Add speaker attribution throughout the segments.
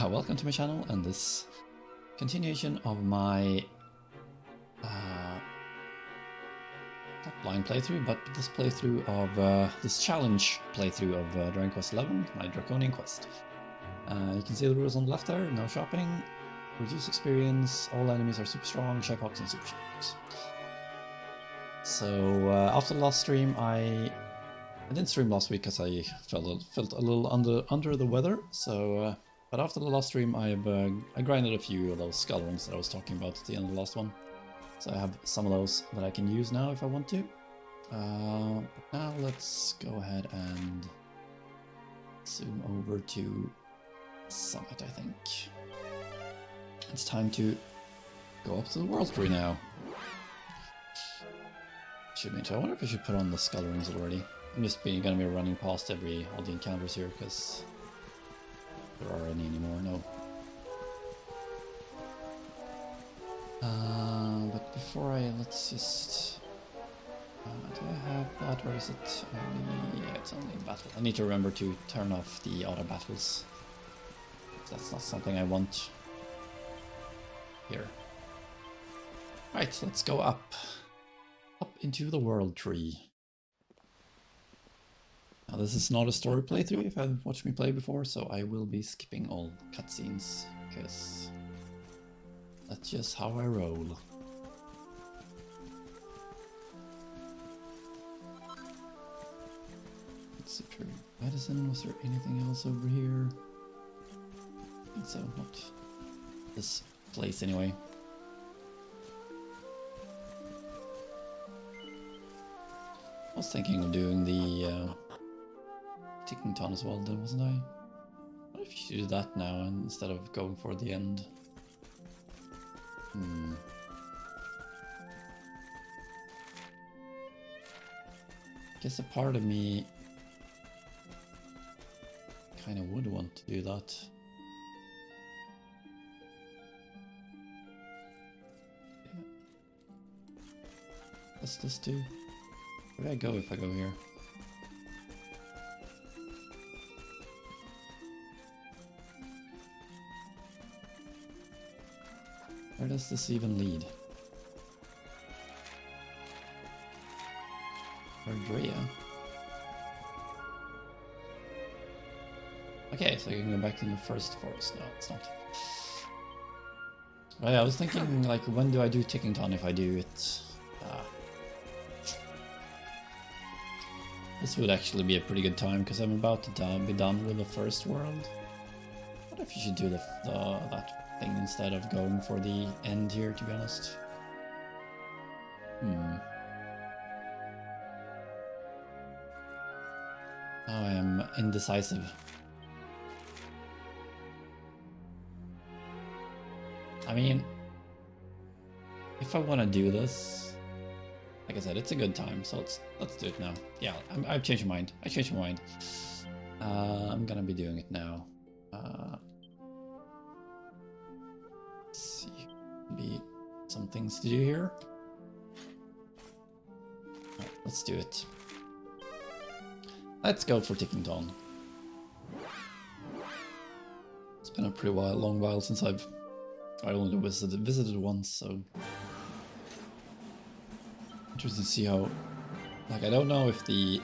Speaker 1: Welcome to my channel and this continuation of my not blind playthrough, but this playthrough of this challenge playthrough of Draconian Quest 11, my Draconian Quest. You can see the rules on the left there. No shopping, reduce experience, all enemies are super strong, Shypox and super Shypox. So after the last stream, I didn't stream last week because I felt a little under the weather. So. But after the last stream, I grinded a few of those skull rings that I was talking about at the end of the last one. So I have some of those that I can use now if I want to. But now let's go ahead and zoom over to Summit, I think. It's time to go up to the World Tree now. I wonder if I should put on the skull rings already. I'm just gonna be running past all the encounters here because there are any anymore, no. But before let's just... do I have that, or is it only... Yeah, it's only battle. I need to remember to turn off the auto battles. That's not something I want here. Right, let's go up. Up into the World Tree. Now this is not a story playthrough if you've watched me play before, so I will be skipping all cutscenes, because that's just how I roll. Let's see, medicine, was there anything else over here? I think so, not this place anyway. I was thinking of doing the Tickington as well, then, wasn't I? What if you do that now instead of going for the end? Guess a part of me kind of would want to do that. What's this do? Where do I go if I go here? Where does this even lead? Ardrea. Okay, so you can go back to the first forest. No, it's not. But yeah, I was thinking, like, when do I do Tickington if I do it? This would actually be a pretty good time because I'm about to be done with the first world. What if you should do that thing instead of going for the end here, to be honest? I am indecisive. I mean, if I want to do this, like I said, it's a good time, so let's do it now. Yeah, I've changed my mind. I changed my mind. I'm gonna be doing it now. Let's see, maybe some things to do here. Right, let's do it. Let's go for Tickington. It's been a pretty long while since I only visited once, so interesting to see how. Like, I don't know if the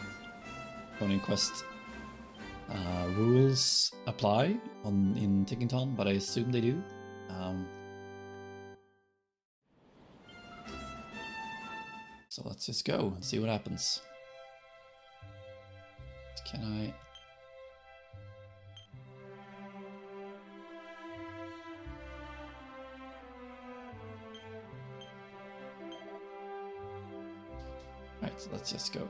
Speaker 1: Draconian Quest rules apply in Tickington, but I assume they do. So let's just go and see what happens. Can I... Right, so let's just go.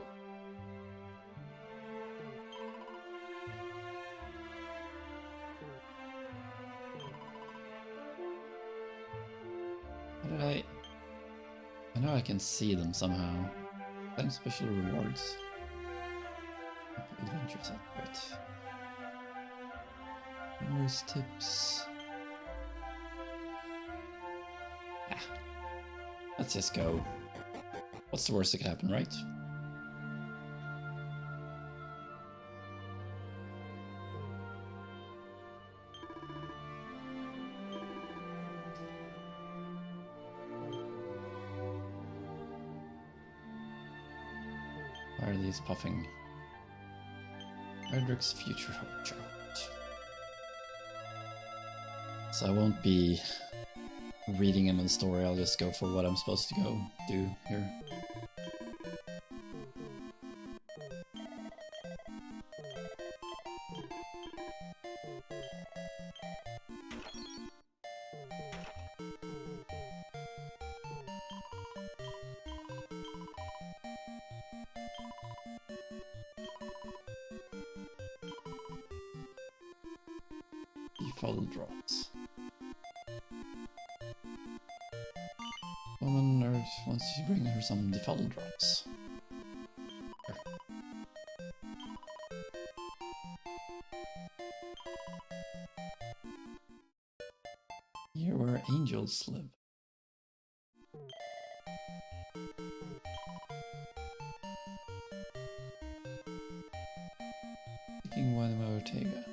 Speaker 1: How did I know I can see them somehow. Claim special rewards. Adventures upgrade. Memories tips. Let's just go. What's the worst that could happen, right? Why are these puffing? Frederick's future hope chart. So I won't be reading him in the story, I'll just go for what I'm supposed to go do here. Default drops. Woman nurse wants to bring her some default drops. Here. Here where angels live. Taking one of Ortega.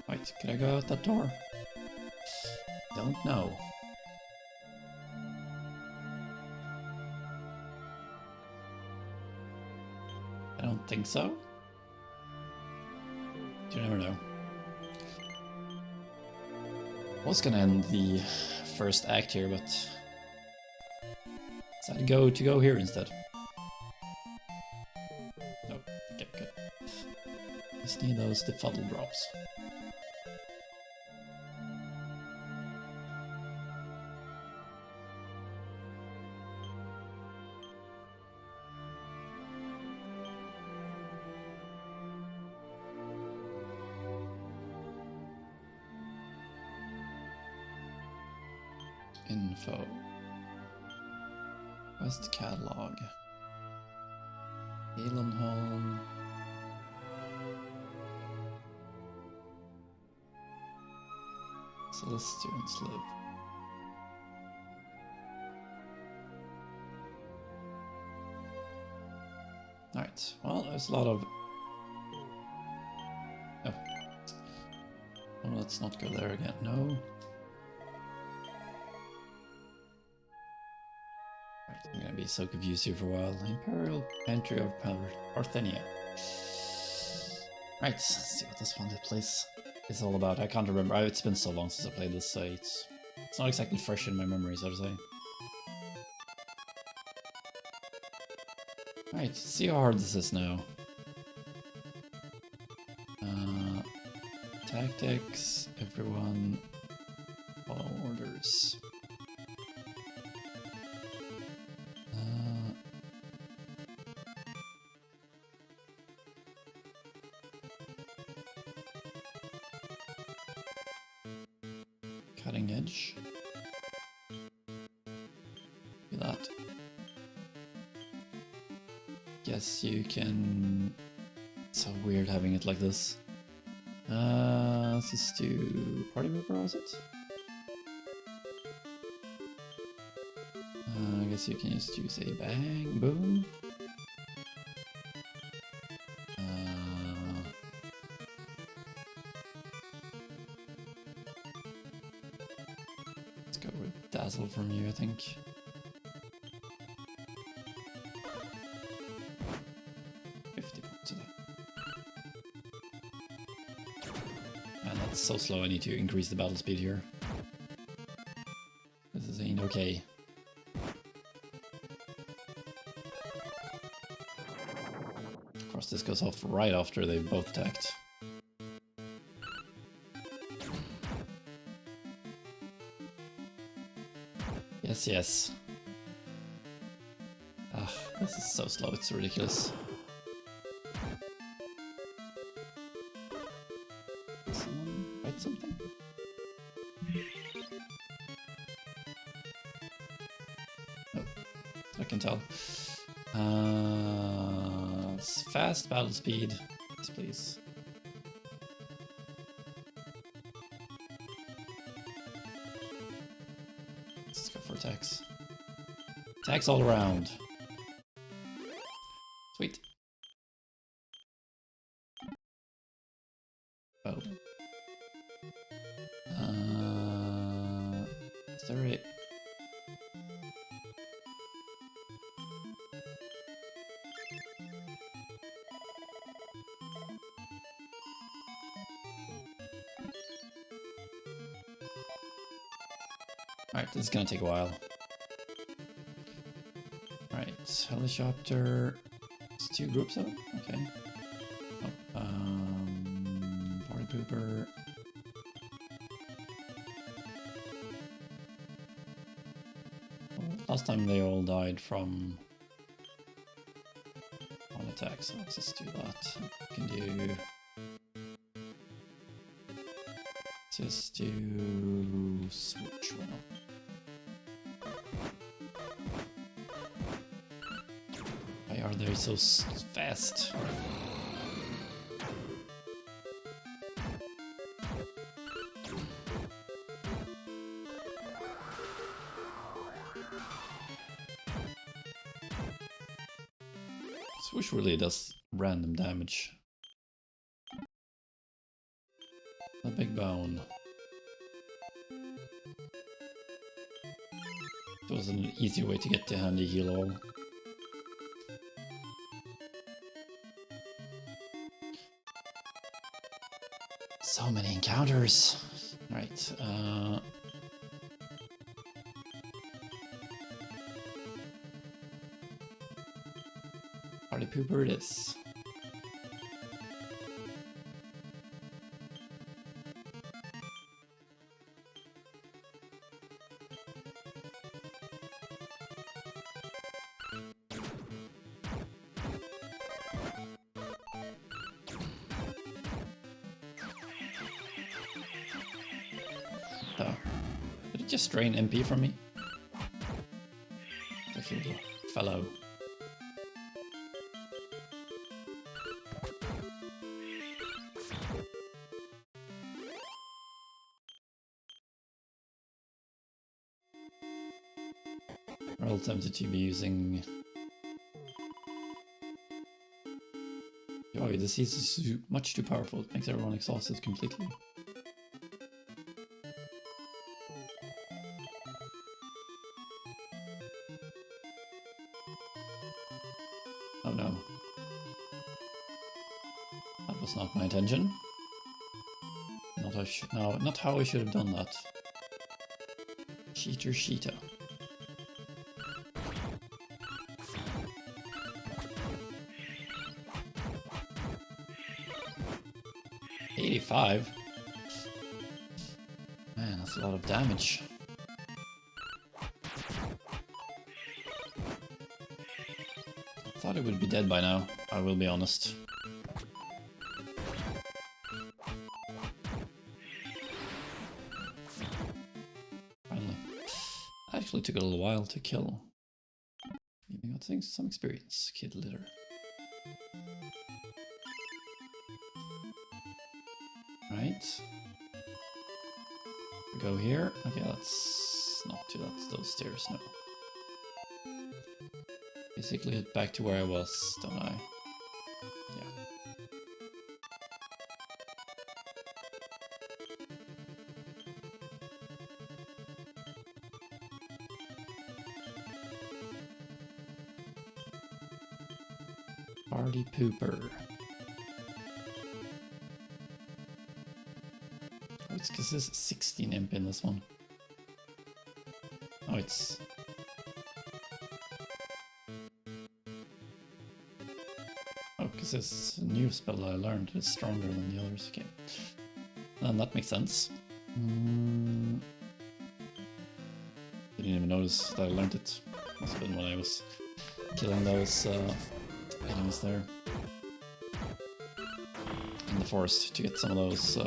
Speaker 1: Wait, could I go out that door? Don't know. I don't think so. You never know. I was gonna end the first act here, but decided to go here instead. No, okay, good. Just need those default drops. Info. Quest catalog. Elenholm. Celestians live. Alright, well, there's a lot of... Oh. Oh, let's not go there again. No. I'm gonna be so confused here for a while. Imperial entry of Parthenia. Right, let's see what this one place is all about. I can't remember. It's been so long since I played this, so it's not exactly fresh in my memory, so to say. Right, see how hard this is now. Tactics, everyone, follow orders. Cutting edge. Do that. Guess you can... It's so weird having it like this. Let's just do party member, was it? I guess you can just use a bang, boom. Let's go with Dazzle from you, I think. It's so slow, I need to increase the battle speed here. This ain't okay. Of course, this goes off right after they both attacked. Yes, yes. Ah, this is so slow, it's ridiculous. Something? Oh, I can tell. Fast battle speed, yes, please. Let's go for attacks. Attacks all around. Sweet. Oh. Is there a... Alright, this is gonna take a while. Alright, helicopter. It's 2 groups of them? Okay. Oh, party pooper. Last time they all died from one attack, so let's just do that. We can do... Just do... switch one up. Why are they so fast? Swoosh really does random damage. A big bone. It was an easy way to get the handy heal all. So many encounters. Right. Party pooper it is. Oh. Did it just drain MP from me? That little fellow. We're all tempted to be using... Oh, the disease is much too powerful. It makes everyone exhausted completely. Oh no. That was not my intention. Not how I should have done that. Cheater Sheeta. $85? Man, that's a lot of damage. I thought it would be dead by now, I will be honest. Finally. Actually took a little while to kill. Even got some experience, kid litter. Right. We go here. Okay, that's not too, that's those stairs, no. Basically head back to where I was, don't I? Yeah. Party pooper. Oh, it's because there's 16 imp in this one. Oh, it's... Oh, because this new spell I learned is stronger than the others. Okay. And that makes sense. Didn't even notice that I learned it. Must have been when I was killing those enemies there. In the forest to get some of those...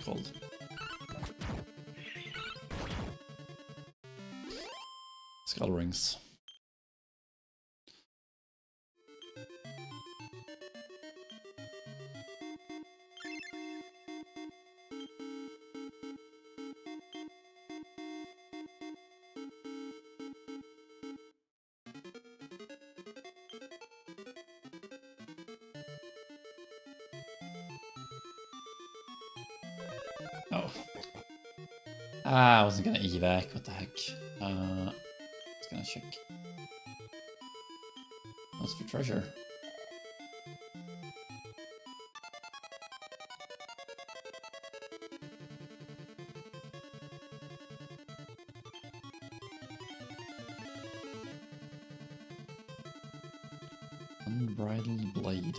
Speaker 1: called skull rings. Oh, Ah, I wasn't gonna evac, what the heck. I was gonna check. What's for treasure? Unbridled blade.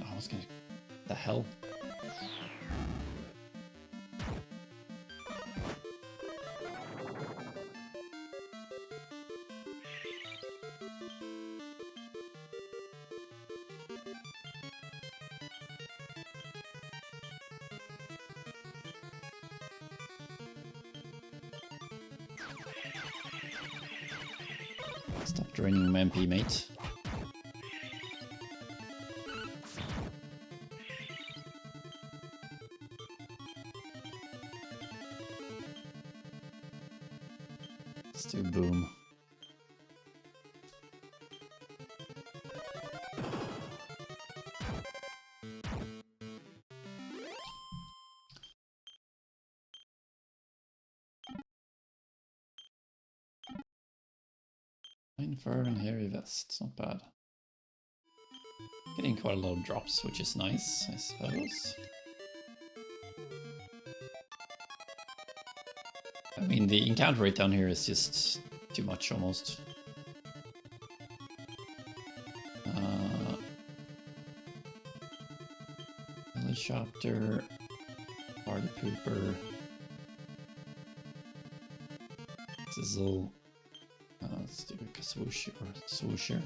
Speaker 1: Oh, I was gonna... The hell? Stop draining my MP, mate. Let's do boom. Fine fur and hairy vest, not bad. Getting quite a lot of drops, which is nice, I suppose. I mean, the encounter rate down here is just too much, almost. Helicopter, party pooper, sizzle. Let's do a swoosh or swoosher.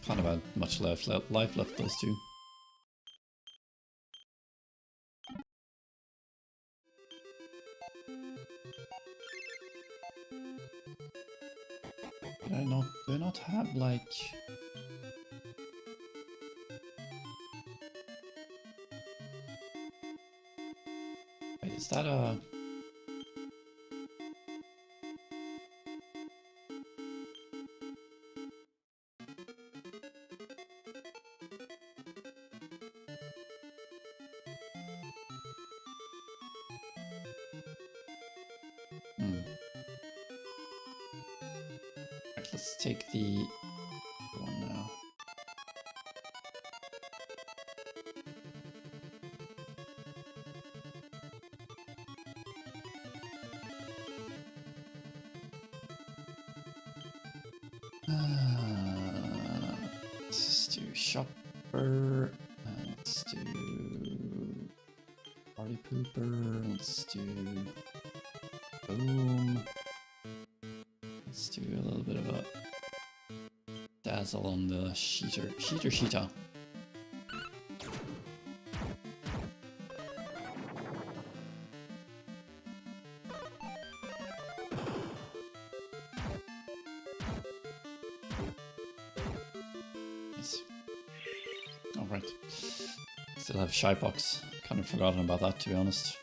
Speaker 1: Kind of had much life left those two. Do I not have like... Wait, is that a... Right, let's take the one now. Let's do shopper. Let's do party pooper. Let's do boom. Let's do a little bit of a dazzle on the sheeta. Nice. Alright. Still have Shypox. Kind of forgotten about that, to be honest.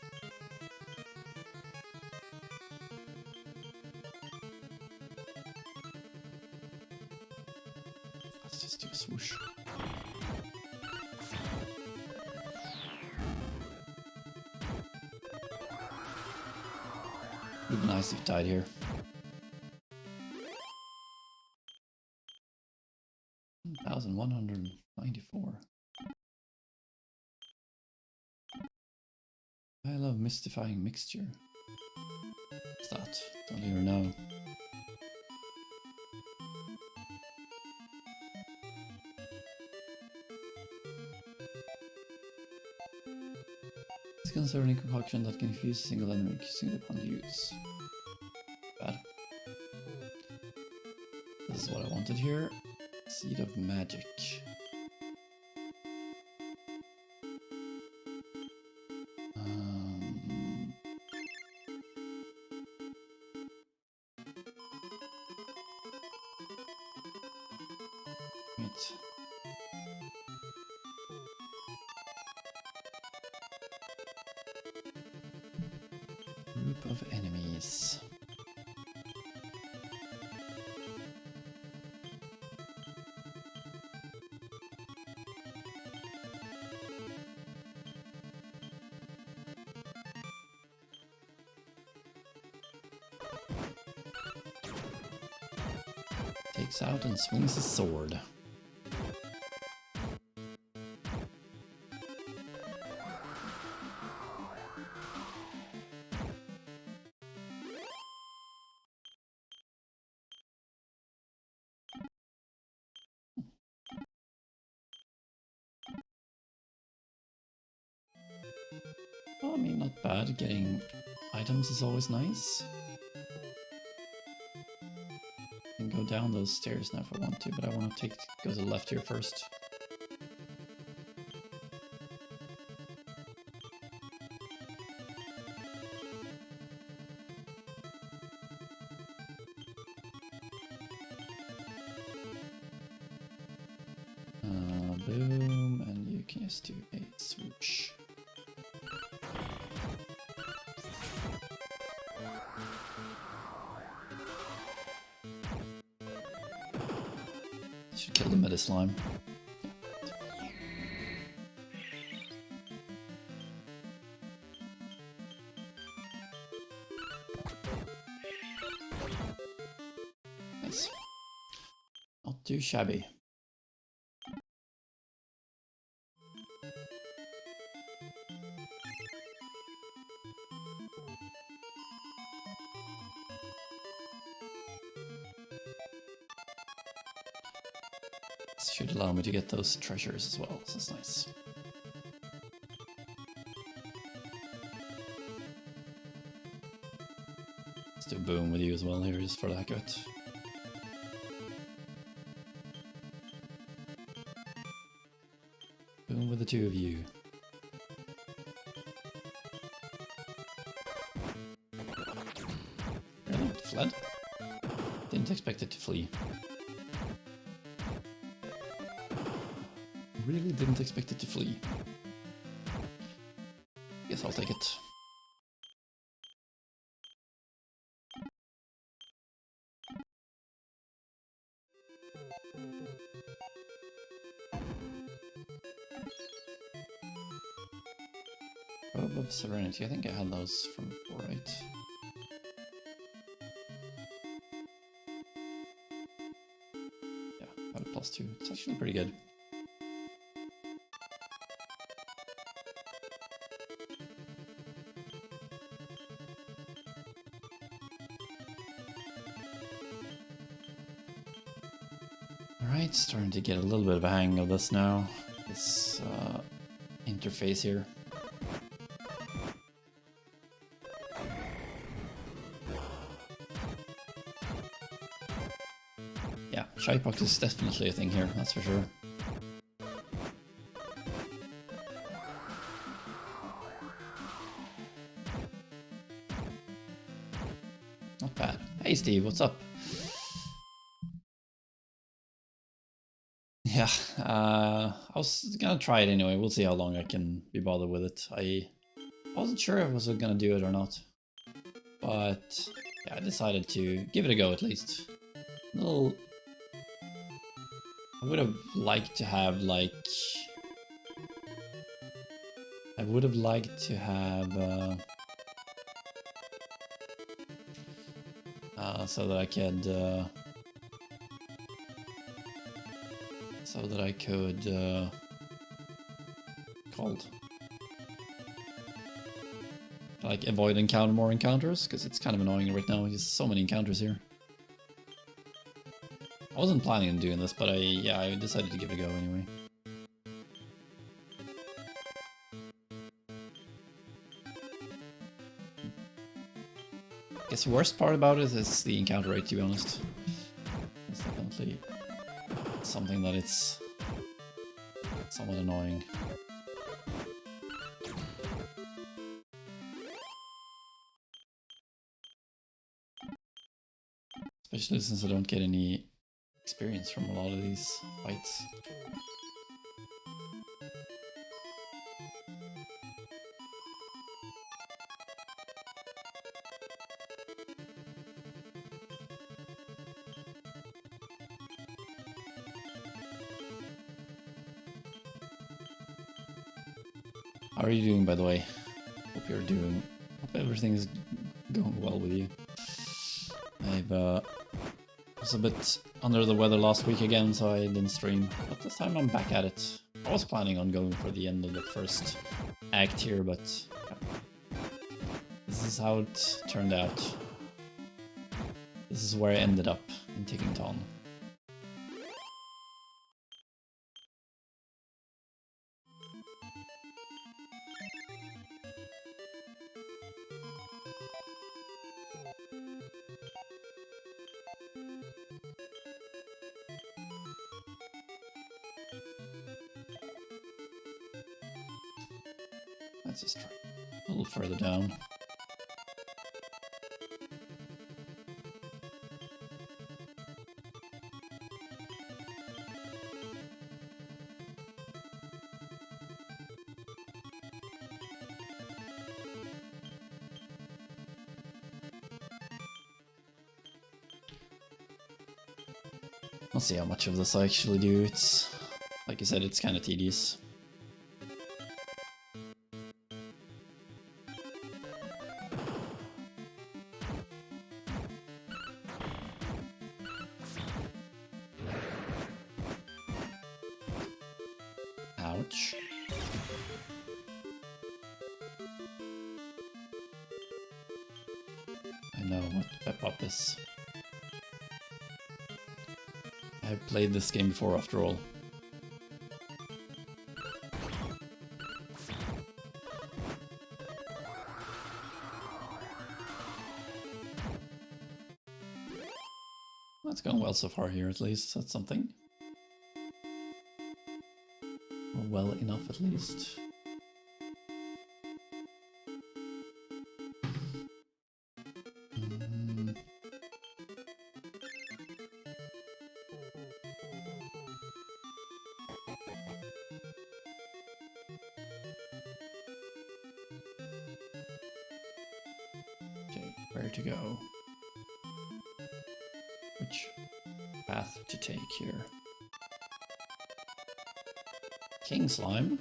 Speaker 1: Let's just do a swoosh. Would be nice if it died here. 1,194. I love mystifying mixture. What's that? Don't even know. It's concerning concoction that can fuse a single enemy using upon use. Bad. This is what I wanted here. Seed of Magic. Group of enemies. Takes out and swings his sword. Well, I mean, not bad. Getting items is always nice. I can go down those stairs now if I want to, but I want to go to the left here first. Boom, and you can just do a swoosh. Should kill the meta slime. Nice. Not too shabby. Should allow me to get those treasures as well, so that's nice. Let's do boom with you as well here, just for the heck of it. Boom with the two of you. Really? It fled? Didn't expect it to flee. Really didn't expect it to flee. Guess I'll take it. Robe of Serenity. I think I had those from before, right? Yeah, I had a +2. It's actually pretty good. Alright, starting to get a little bit of a hang of this now. This interface here. Yeah, Shypox is definitely a thing here, that's for sure. Not bad. Hey Steve, what's up? Yeah, I was gonna try it anyway. We'll see how long I can be bothered with it. I wasn't sure if I was gonna do it or not, but yeah, I decided to give it a go at least. A little. I would have liked to have like. I would have liked to have so that I could. So that I could like avoid more encounters, because it's kind of annoying right now. There's so many encounters here. I wasn't planning on doing this, but I decided to give it a go anyway. I guess the worst part about it is the encounter rate, to be honest. It's definitely something that it's somewhat annoying. Especially since I don't get any experience from a lot of these fights. How are you doing, by the way? Hope you're doing. Hope everything is going well with you. I've was a bit under the weather last week again, so I didn't stream. But this time I'm back at it. I was planning on going for the end of the first act here, but this is how it turned out. This is where I ended up in Tickington. Let's just try a little further down. I'll see how much of this I actually do. It's, like I said, it's kind of tedious. Ouch. I know what Pep Up is. I've played this game before, after all. That's gone well so far here, at least. That's something. Or well enough, at least. Okay, where to go? Which path to take here? King Slime?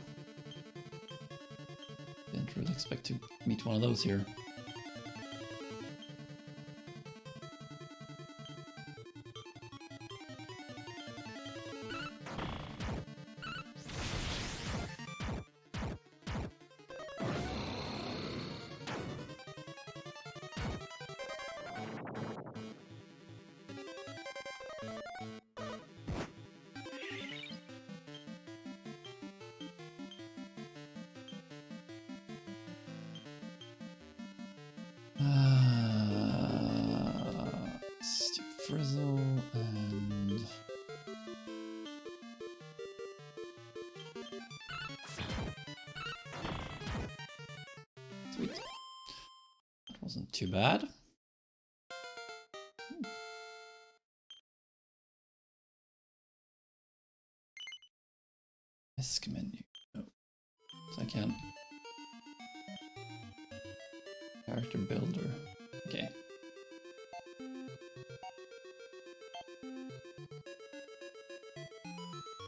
Speaker 1: Didn't really expect to meet one of those here. Let's do Frizzle and... Sweet. That wasn't too bad. Disk menu. No. So I can't. Character builder. Okay.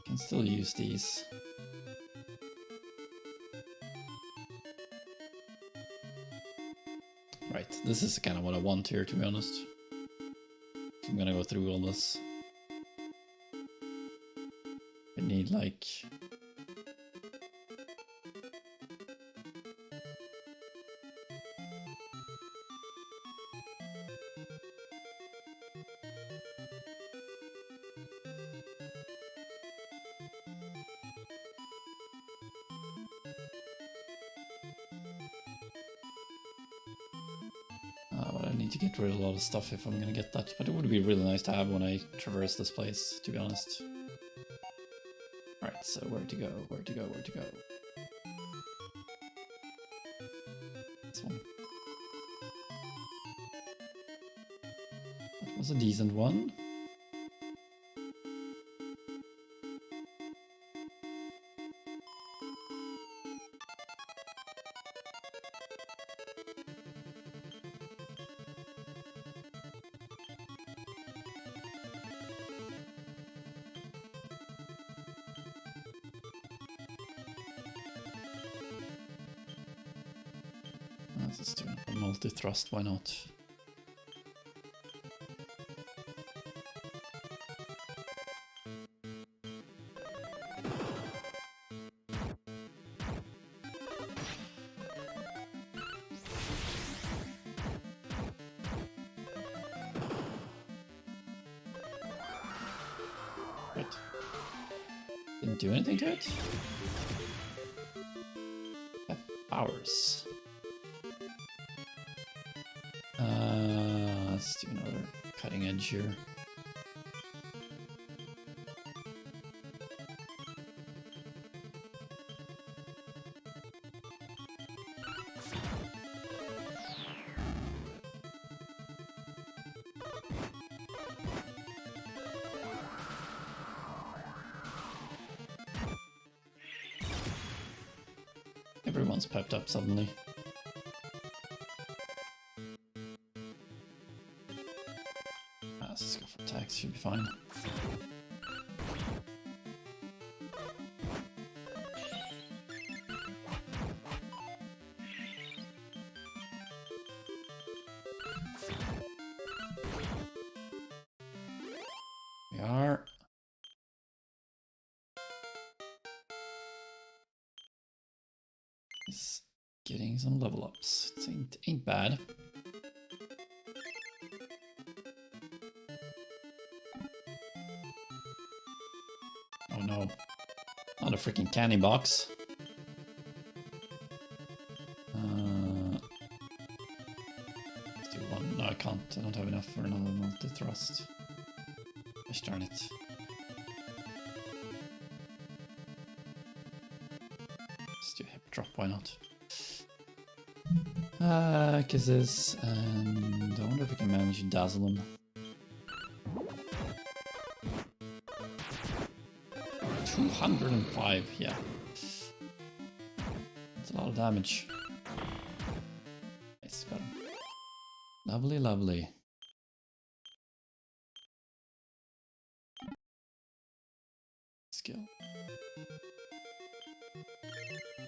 Speaker 1: Can still use these. Right, this is kind of what I want here, to be honest. I'm gonna go through all this. I need like... but I need to get rid of a lot of stuff if I'm gonna get that. But it would be really nice to have when I traverse this place, to be honest. Right, so where to go, where to go, where to go? This one. That was a decent one. Let's do a multi-thrust, why not? Right. Didn't do anything to it? Powers. Let's do another cutting edge here. Everyone's pepped up suddenly. Let's go for attacks, should be fine. We are. He's getting some level ups. It ain't bad. Oh no. Not a freaking candy box. Let's do one. No, I can't. I don't have enough for another multi-thrust. Gosh darn it. Let's do a hip drop, why not? Kisses, and I wonder if we can manage to dazzle him. 205, yeah. That's a lot of damage. Nice, got him. Lovely, lovely. Skill.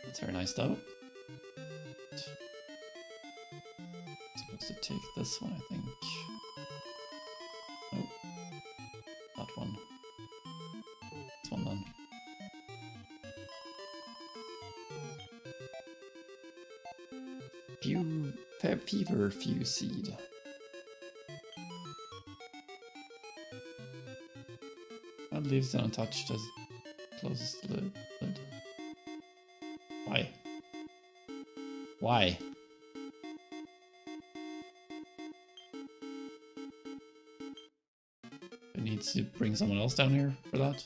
Speaker 1: That's very nice though. Supposed to take this one, I think. Oh, that one. This one then. Fever Fuse Seed. That leaves it untouched as closest to the lid. Why? Why? It needs to bring someone else down here for that.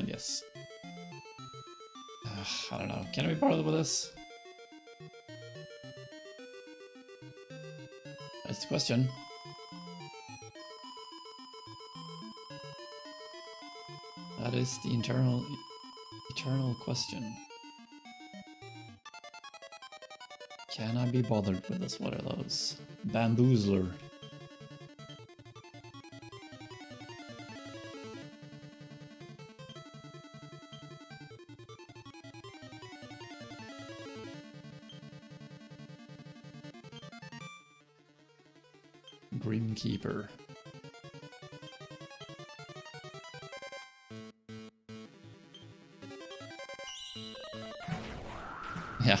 Speaker 1: Yes. I don't know. Can we bother with this? That's the question. That is the eternal question. Can I be bothered with this? What are those? Bamboozler. Grimkeeper. Yeah.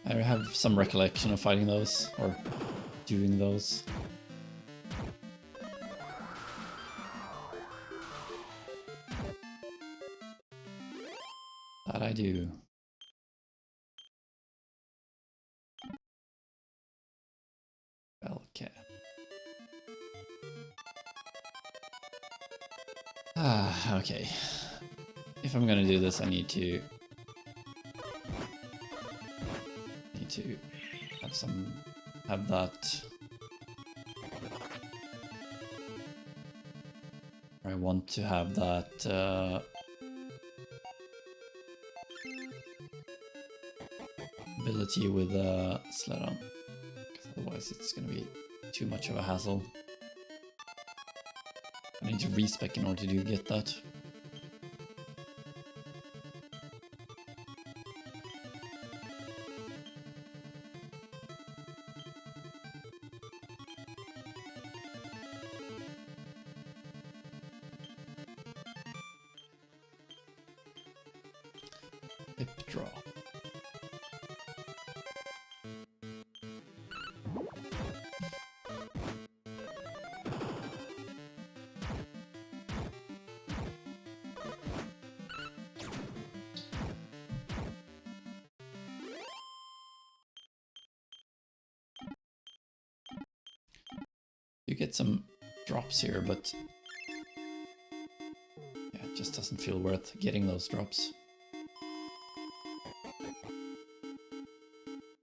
Speaker 1: I have some recollection of fighting those, or doing those. That I do. Okay. Okay. If I'm gonna do this, I need to have that. I want to have that ability with Slerran, because otherwise it's gonna be too much of a hassle. I need to respec in order to get that. Hip draw. You get some drops here, but yeah, it just doesn't feel worth getting those drops.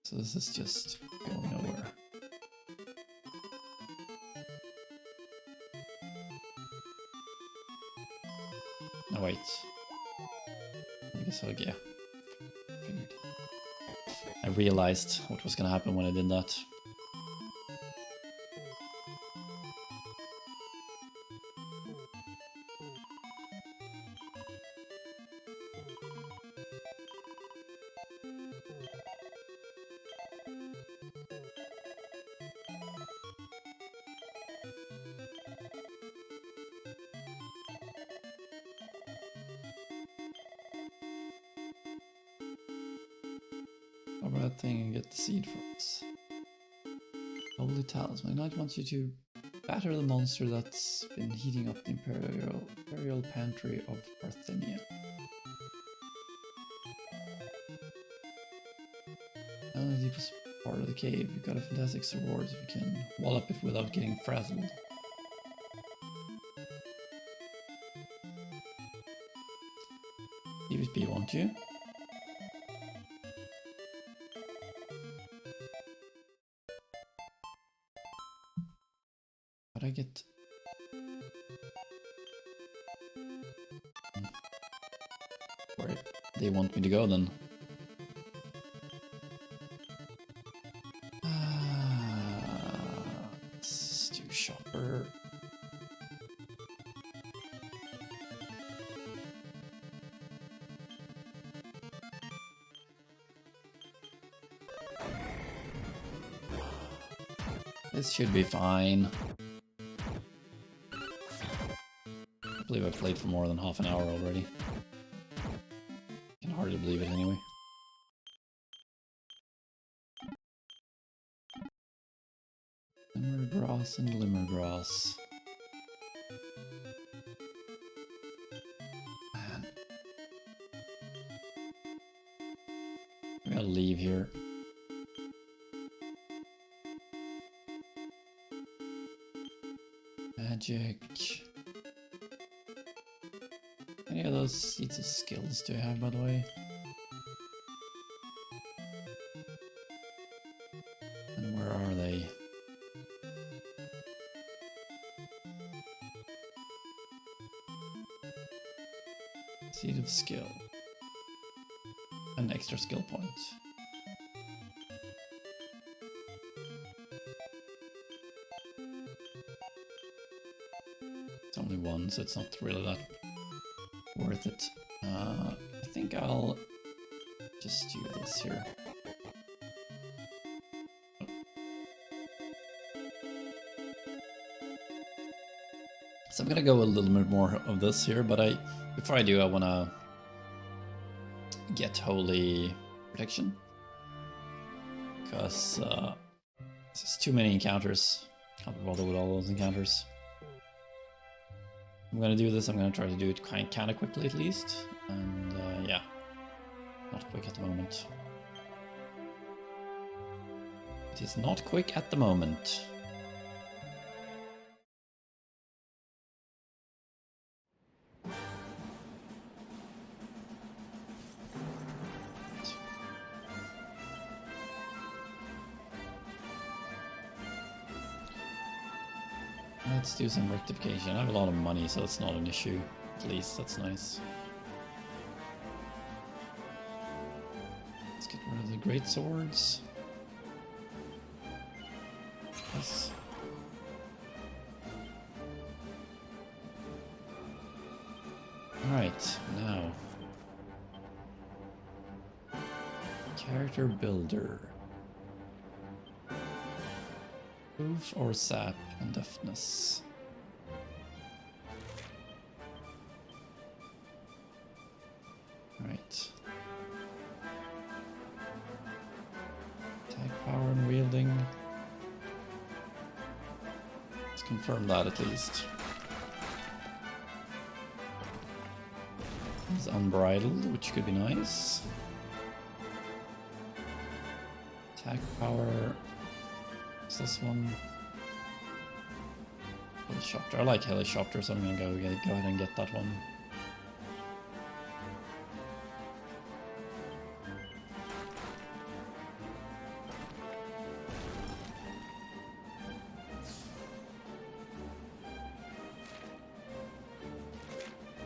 Speaker 1: So this is just going nowhere. No, wait. I guess I'll get. Figured. I realized what was gonna happen when I did that. Over that thing and get the seed for us. Holy Talisman. Knight wants you to batter the monster that's been heating up the Imperial Pantry of Parthenia. Down in the deepest part of the cave, you've got a fantastic reward if you can wall up it without getting frazzled. PvP, won't you? But I get... Where they want me to go then. Let's do shopper. This should be fine. I believe I played for more than half an hour already. I can hardly believe it anyway. Glimmergrass and Glimmergrass. Man. We gotta leave here. Magic. Any of those seeds of skills do I have, by the way? And where are they? Seed of skill. An extra skill point. It's only one, so it's not really that worth it. I think I'll just do this here. So I'm gonna go a little bit more of this here, but before I do, I wanna get Holy Protection. Because this is too many encounters. Can't be bothered with all those encounters. I'm gonna do this, I'm gonna try to do it kinda quickly at least. And yeah, not quick at the moment. It is not quick at the moment. Let's do some rectification. I have a lot of money, so it's not an issue. At least that's nice. Let's get rid of the great swords. Yes. Alright, now. Character builder. Proof or sap and deafness. Right. confirm that at least. He's unbridled, which could be nice. Attack power. What's this one? Helicopter. I like helicopter, so I'm gonna go ahead and get that one.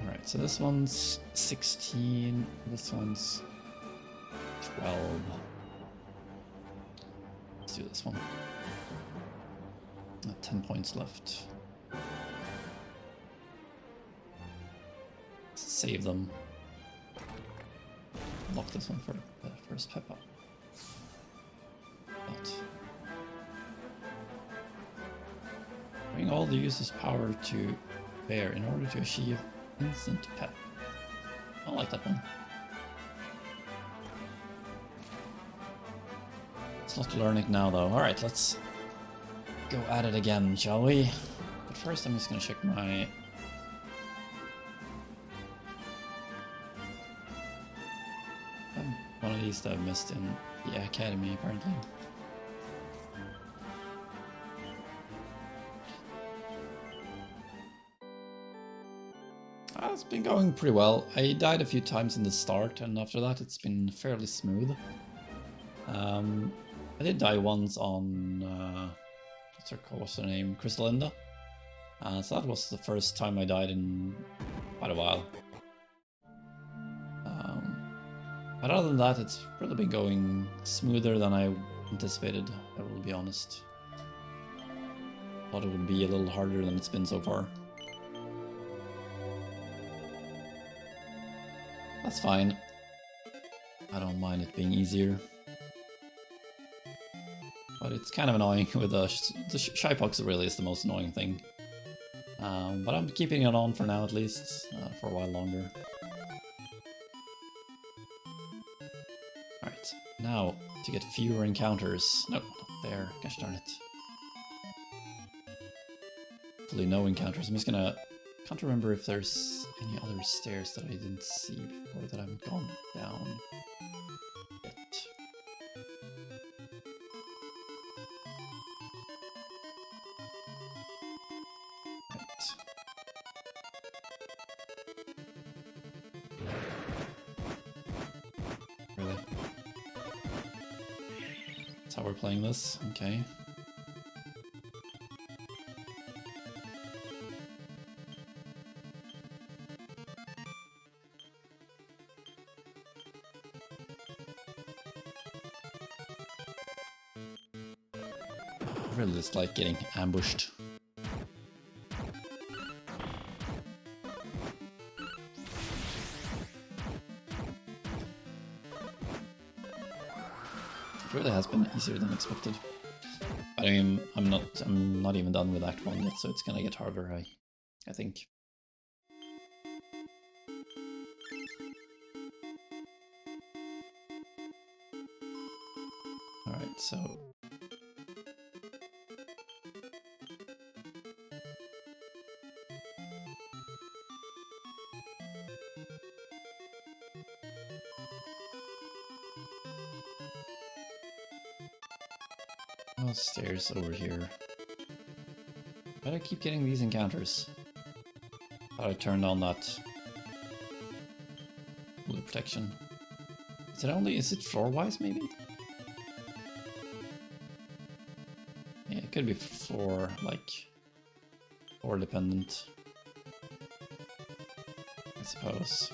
Speaker 1: Alright, so this one's 16, this one's 12. Let's do this one. 10 points left. Save them. Lock this one for the first pep up. But bring all the user's power to bear in order to achieve instant pep. I like that one. Let's not learn it now though. Alright, let's go at it again, shall we? But first I'm just gonna check my one of these that I've missed in the academy, apparently. It's been going pretty well. I died a few times in the start, and after that it's been fairly smooth. I did die once on, what's her name? Crystalinda. So that was the first time I died in quite a while. But other than that, it's really been going smoother than I anticipated, I will be honest. Thought it would be a little harder than it's been so far. That's fine. I don't mind it being easier. But it's kind of annoying with the Shypox really is the most annoying thing. But I'm keeping it on for now at least, for a while longer. Alright, now to get fewer encounters. No, not there. Gosh darn it. Hopefully no encounters. I'm just gonna... Can't remember if there's any other stairs that I didn't see before that I haven't gone down yet. Really? That's how we're playing this? Okay. I really just like getting ambushed. It really has been easier than expected. But I mean, I'm not even done with Act 1 yet, so it's gonna get harder, I think. Alright, so... Oh, stairs over here. Why do I keep getting these encounters? Thought I turned on that blue protection. Is it floor-wise, maybe? Yeah, it could be floor dependent, I suppose.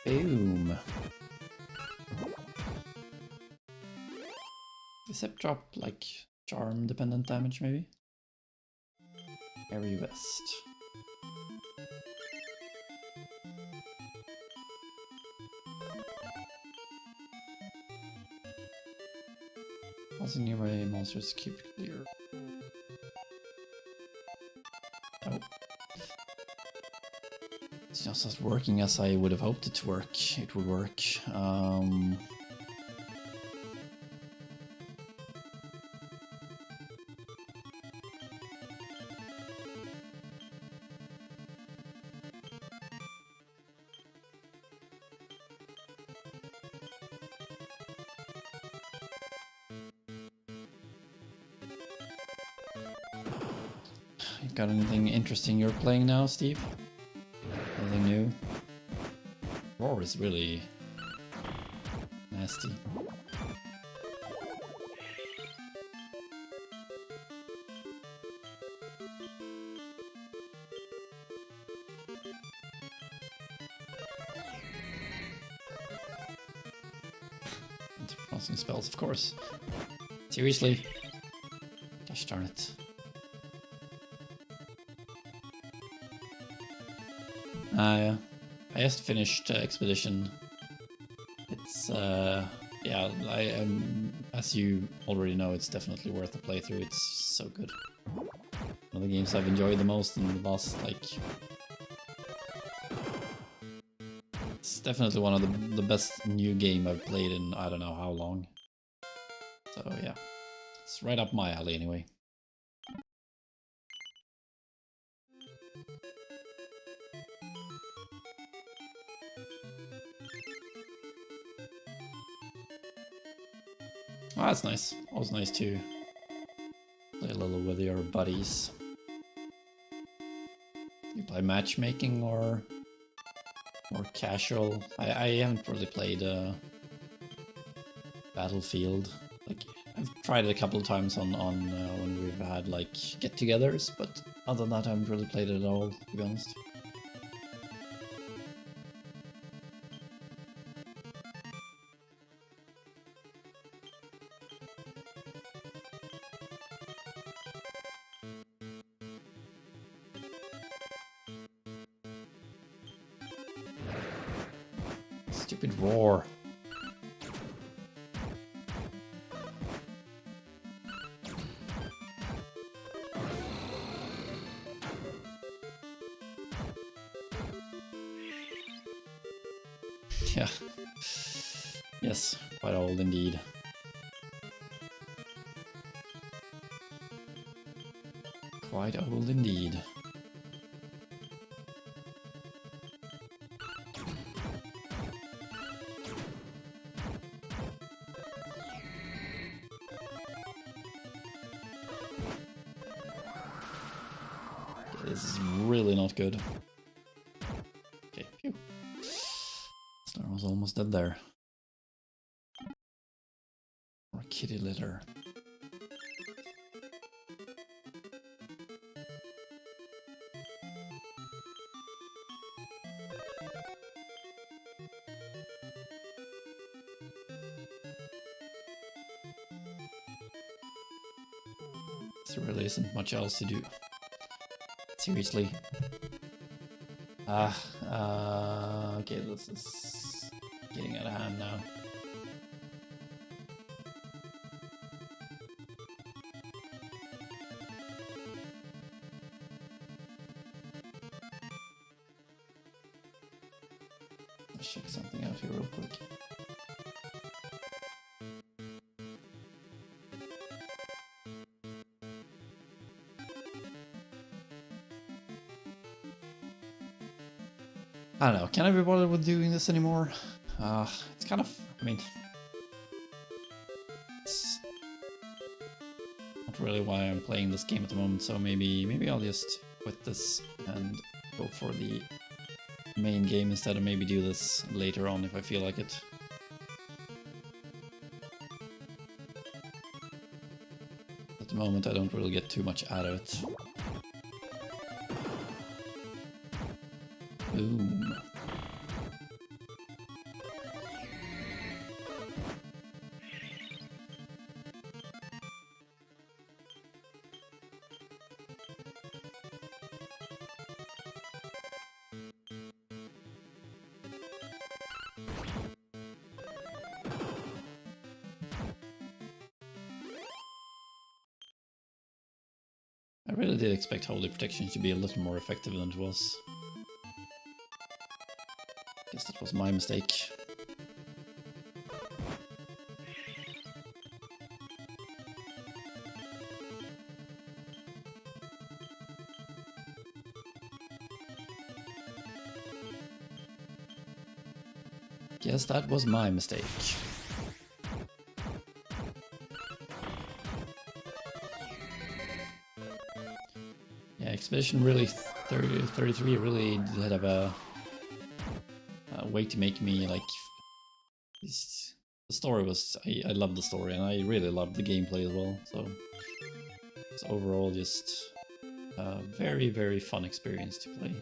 Speaker 1: Boom. Does it drop like charm dependent damage maybe? Airy Vest. Also nearby monsters keep clear. Oh. It's just not working as I would have hoped it to work. It would work. Got anything interesting you're playing now, Steve? Anything new? Roar is really nasty. Anti-frossing spells, of course. Seriously? Gosh darn it. Yeah. I just finished Expedition. It's, yeah, as you already know, it's definitely worth a playthrough. It's so good. One of the games I've enjoyed the most in the last, like... It's definitely one of the best new game I've played in I don't know how long. So yeah, it's right up my alley anyway. Oh, that's nice. Always nice to play a little with your buddies. You play matchmaking or more casual? I haven't really played Battlefield. Like I've tried it a couple of times on when we've had like get-togethers, but other than that, I haven't really played it at all, to be honest. Stupid roar. Yeah. Yes, quite old indeed. Quite old indeed. This is really not good. Okay, phew. Slerran was almost dead there. Or kitty litter. There really isn't much else to do. Seriously. Okay, this is getting out of hand now. Let's check something out here real quick. I don't know, can I be bothered with doing this anymore? It's kind of, I mean... It's not really why I'm playing this game at the moment, so maybe I'll just quit this and go for the main game instead, of maybe do this later on if I feel like it. At the moment I don't really get too much out of it. Boom. I really did expect Holy Protection to be a little more effective than it was. Guess that was my mistake. Guess that was my mistake. Yeah, Expedition really 33 really did have a way to make me like. The story was I loved the story and I really loved the gameplay as well. So it's overall just a very, very fun experience to play.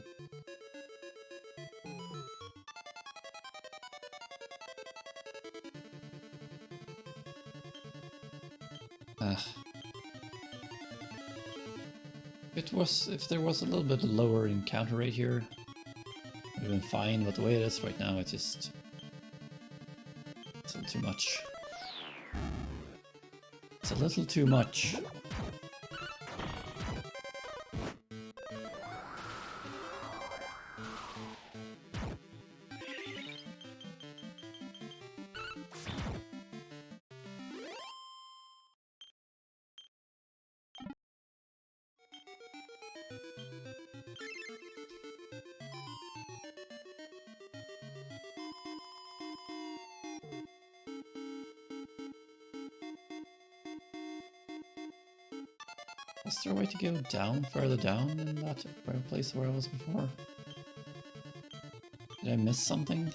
Speaker 1: If there was a little bit lower encounter rate here, it would have been fine, but the way it is right now, it's a little too much. It's a little too much. Is there a way to go down, further down in that place where I was before? Did I miss something?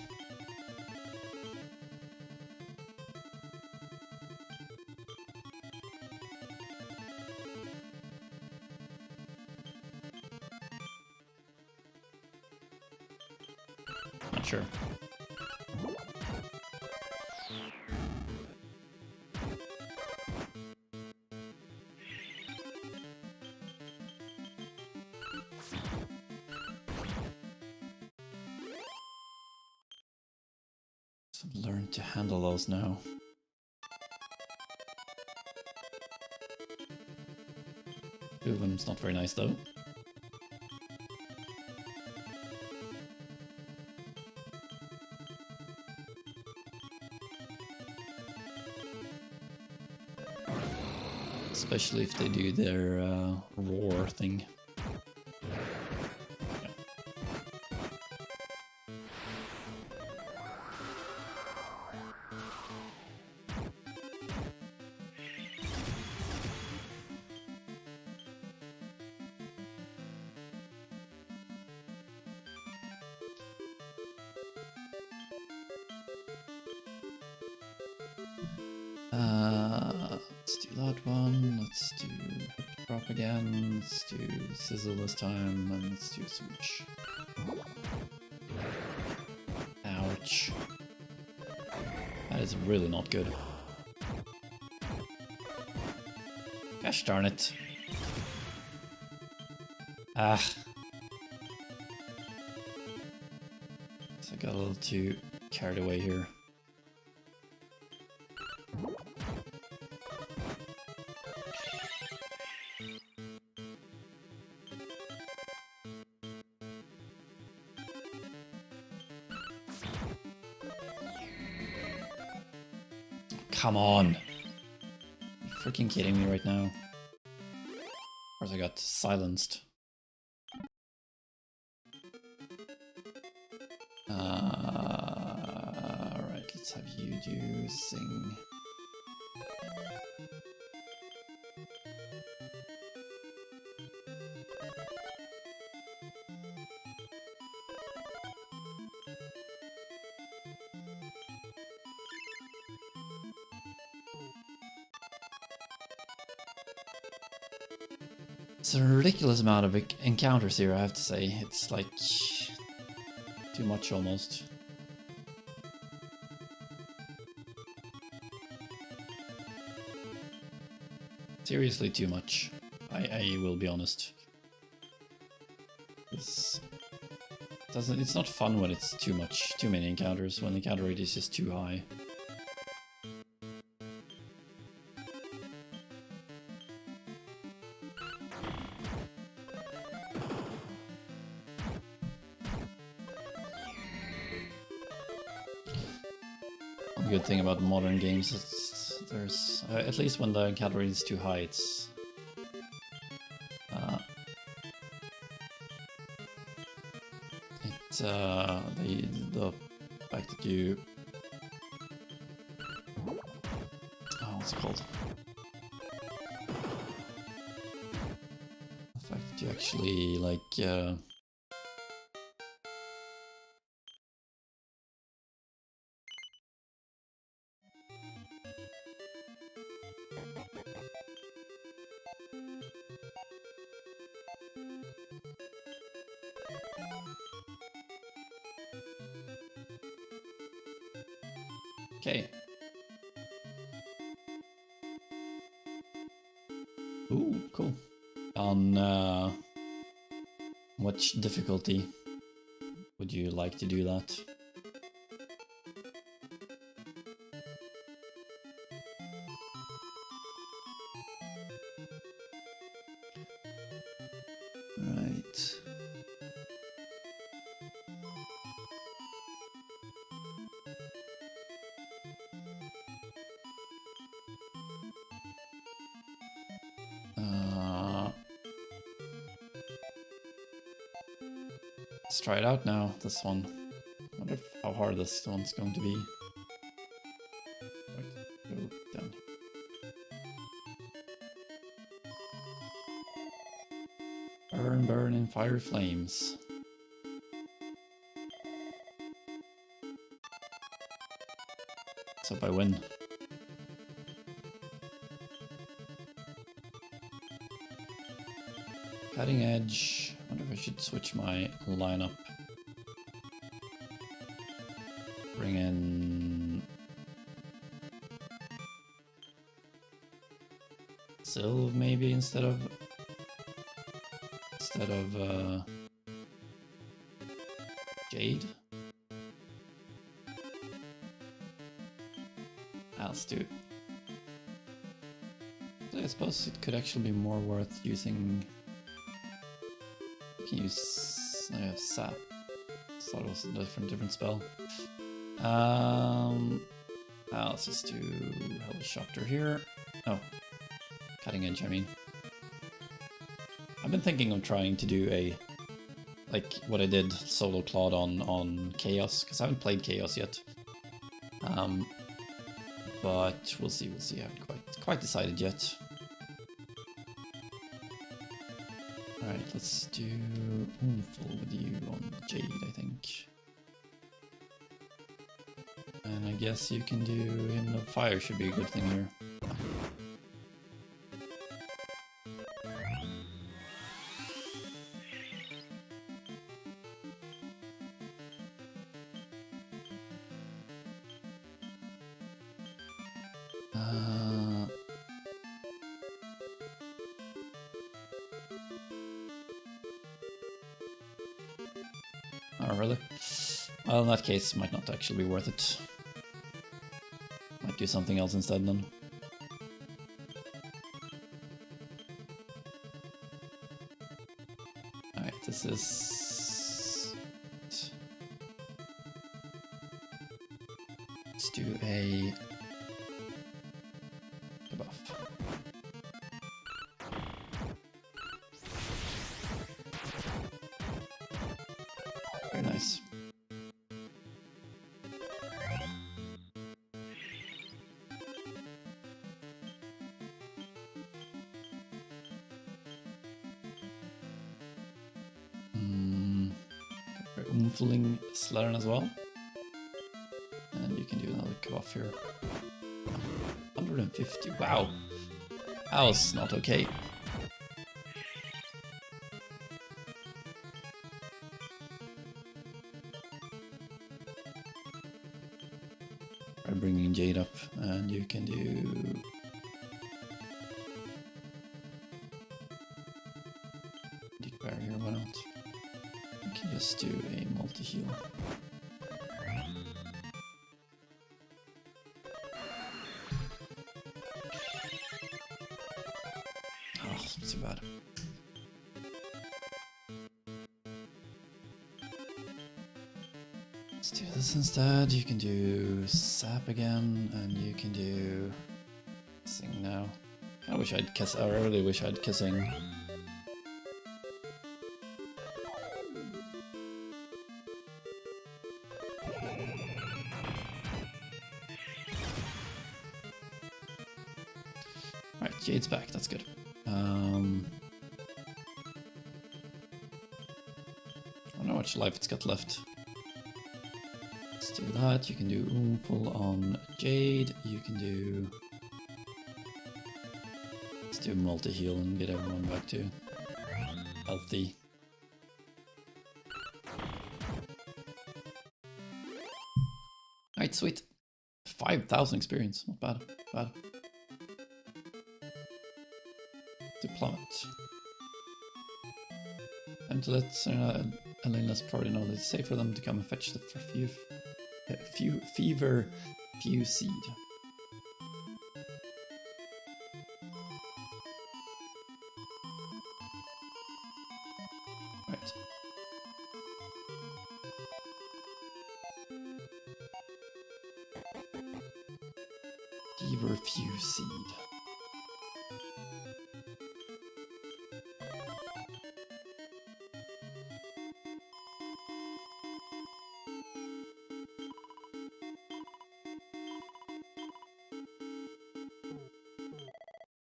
Speaker 1: Not sure. Learn to handle those now. Two of them's not very nice though. Especially if they do their roar thing. Let's do that one. Let's do drop again. Let's do sizzle this time, and let's do switch. Ouch. That is really not good. Gosh darn it. Ah. So I got a little too carried away here. Come on! Are you freaking kidding me right now? Of course I got silenced. Alright, let's have you do sing. It's a ridiculous amount of encounters here, I have to say. It's like too much almost. Seriously too much. I will be honest. It's not fun when it's too many encounters, when the encounter rate is just too high. The good thing about modern games is there's at least when the category is too high, it's the fact that you what's it called? The fact that you actually like okay. Ooh, cool. On what difficulty would you like to do that? Right. Let's try it out now, this one. I wonder how hard this one's going to be. Right, go down. Burn, burn in fire flames. Let's hope I win. Cutting edge. I wonder if I should switch my lineup. Bring in Sylve maybe instead of Jade. Let's do it. So I suppose it could actually be more worth using. You can use Sap. Thought it was a different spell. Let's just do Hellshocter here. Oh, Cutting Edge, I mean. I've been thinking of trying to do like what I did solo Claude on Chaos, because I haven't played Chaos yet. But we'll see. I haven't quite decided yet. Alright, let's do Oomful with you on Jade, I think. And I guess you can do Hymn of Fire, should be a good thing here. Oh, really? Well, in that case, might not actually be worth it. Might do something else instead then. Alright, this is... Let's do a... buff. Very nice. Umfling Slerran as well. And you can do another buff here. 150, wow. That was not okay. Try bringing Jade up, and you can do... Deep Barrier, why not? You can just do a multi-heal. Oh, it's not too bad. Let's do this instead. You can do sap again, and you can do kissing now. I wish I'd kiss. I really wish I'd kissing. Right, Jade's back. That's good. I don't know how much life it's got left. Let's do that. You can do full on Jade. You can do. Let's do multi-heal and get everyone back to healthy. Alright, sweet. 5,000 experience. Not bad. Bad. Deployment. Time to let Elena's probably know that it's safe for them to come and fetch the fever few seed. Right. Fever few seed.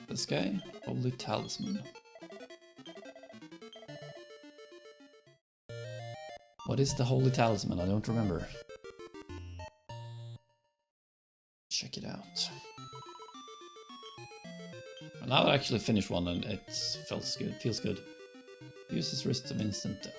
Speaker 1: This guy, Holy Talisman. What is the Holy Talisman? I don't remember. Check it out. Well, now I actually finished one and it feels good. Uses risk of instant death.